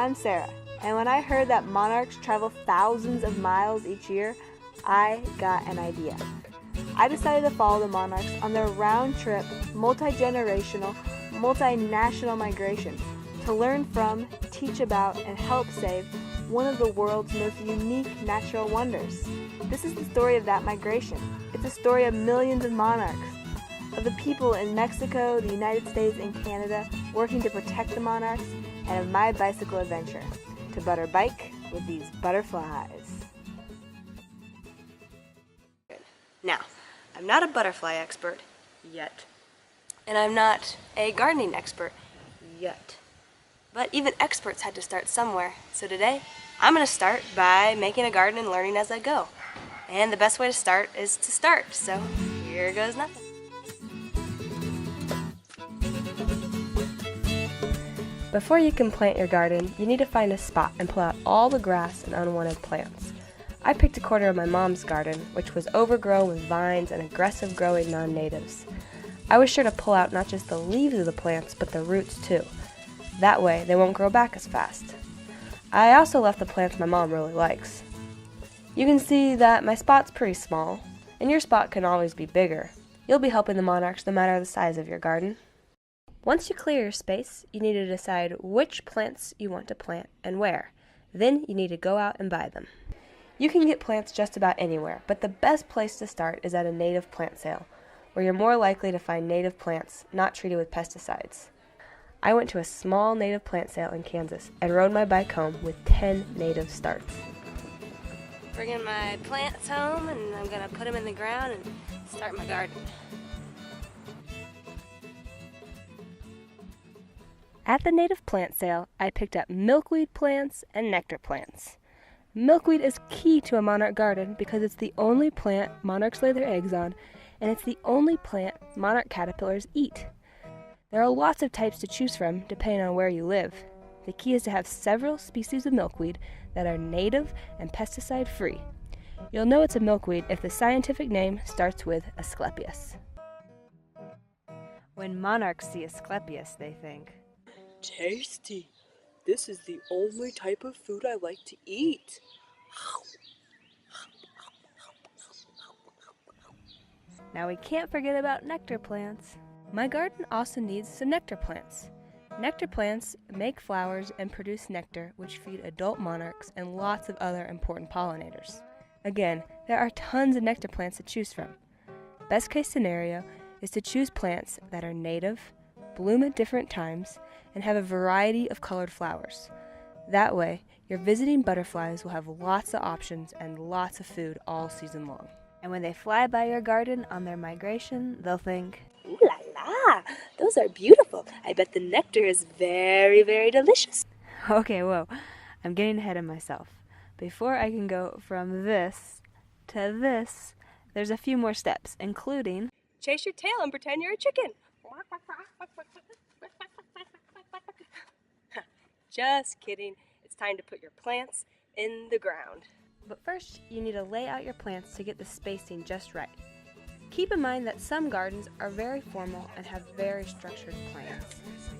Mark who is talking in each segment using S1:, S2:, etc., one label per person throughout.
S1: I'm Sarah, and when I heard that monarchs travel thousands of miles each year, I got an idea. I decided to follow the monarchs on their round-trip, multi-generational, multinational migration to learn from, teach about, and help save one of the world's most unique natural wonders. This is the story of that migration. It's a story of millions of monarchs, of the people in Mexico, the United States, and Canada working to protect the monarchs, and of my bicycle adventure to butter bike with these butterflies. Now, I'm not a butterfly expert yet, and I'm not a gardening expert yet. But even experts had to start somewhere, so today I'm going to start by making a garden and learning as I go. And the best way to start is to start, so here goes nothing. Before you can plant your garden, you need to find a spot and pull out all the grass and unwanted plants. I picked a corner of my mom's garden, which was overgrown with vines and aggressive growing non-natives. I was sure to pull out not just the leaves of the plants, but the roots too. That way, they won't grow back as fast. I also left the plants my mom really likes. You can see that my spot's pretty small, and your spot can always be bigger. You'll be helping the monarchs no matter the size of your garden. Once you clear your space, you need to decide which plants you want to plant and where. Then you need to go out and buy them. You can get plants just about anywhere, but the best place to start is at a native plant sale, where you're more likely to find native plants not treated with pesticides. I went to a small native plant sale in Kansas and rode my bike home with 10 native starts. Bringing my plants home, and I'm going to put them in the ground and start my garden. At the native plant sale, I picked up milkweed plants and nectar plants. Milkweed is key to a monarch garden because it's the only plant monarchs lay their eggs on, and it's the only plant monarch caterpillars eat. There are lots of types to choose from depending on where you live. The key is to have several species of milkweed that are native and pesticide-free. You'll know it's a milkweed if the scientific name starts with Asclepias. When monarchs see Asclepias, they think,
S2: "Tasty! This is the only type of food I like to eat."
S1: Now we can't forget about nectar plants. My garden also needs some nectar plants. Nectar plants make flowers and produce nectar, which feed adult monarchs and lots of other important pollinators. Again, there are tons of nectar plants to choose from. Best case scenario is to choose plants that are native, bloom at different times, and have a variety of colored flowers. That way, your visiting butterflies will have lots of options and lots of food all season long. And when they fly by your garden on their migration, they'll think,
S2: "Ooh la la! Those are beautiful. I bet the nectar is very, very delicious."
S1: okay, whoa, I'm getting ahead of myself. Before I can go from this to this, there's a few more steps, including chase your tail and pretend you're a chicken. Just kidding. It's time to put your plants in the ground. But first, you need to lay out your plants to get the spacing just right. Keep in mind that some gardens are very formal and have very structured plans,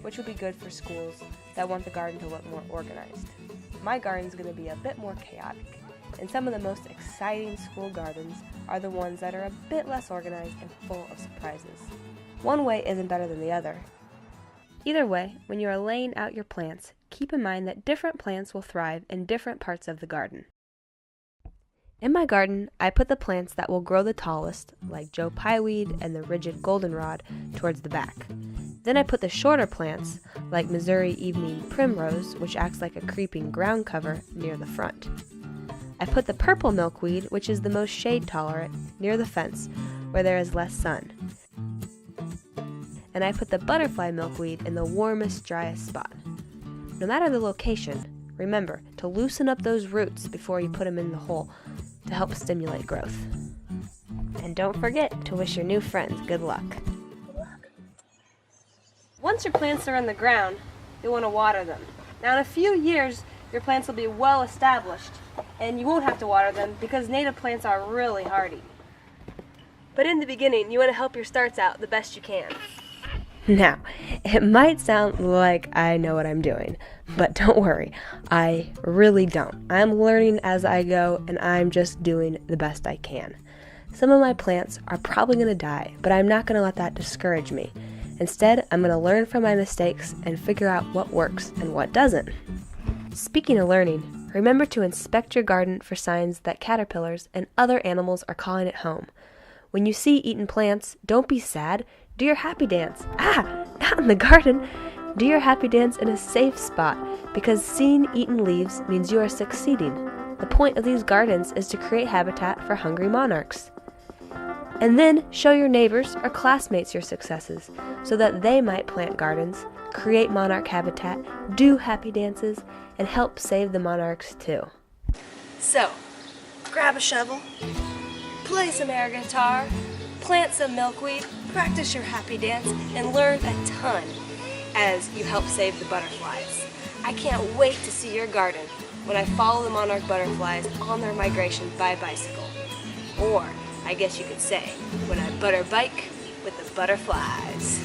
S1: which will be good for schools that want the garden to look more organized. My garden's going to be a bit more chaotic, and some of the most exciting school gardens are the ones that are a bit less organized and full of surprises. One way isn't better than the other. Either way, when you are laying out your plants, keep in mind that different plants will thrive in different parts of the garden. In my garden, I put the plants that will grow the tallest, like Joe Pyeweed and the rigid goldenrod, towards the back. Then I put the shorter plants, like Missouri Evening Primrose, which acts like a creeping ground cover, near the front. I put the purple milkweed, which is the most shade tolerant, near the fence, where there is less sun. And I put the butterfly milkweed in the warmest, driest spot. No matter the location, remember to loosen up those roots before you put them in the hole to help stimulate growth. And don't forget to wish your new friends good luck. Once your plants are in the ground, you'll want to water them. Now in a few years, your plants will be well established and you won't have to water them because native plants are really hardy. But in the beginning, you want to help your starts out the best you can. Now, it might sound like I know what I'm doing, but don't worry, I really don't. I'm learning as I go, and I'm just doing the best I can. Some of my plants are probably going to die, but I'm not going to let that discourage me. Instead, I'm going to learn from my mistakes and figure out what works and what doesn't. Speaking of learning, remember to inspect your garden for signs that caterpillars and other animals are calling it home. When you see eaten plants, don't be sad. Do your happy dance. Not in the garden. Do your happy dance in a safe spot, because seeing eaten leaves means you are succeeding. The point of these gardens is to create habitat for hungry monarchs. And then show your neighbors or classmates your successes so that they might plant gardens, create monarch habitat, do happy dances, and help save the monarchs too. So, grab a shovel, play some air guitar, plant some milkweed, practice your happy dance, and learn a ton as you help save the butterflies. I can't wait to see your garden when I follow the monarch butterflies on their migration by bicycle. Or, I guess you could say, when I butter bike with the butterflies.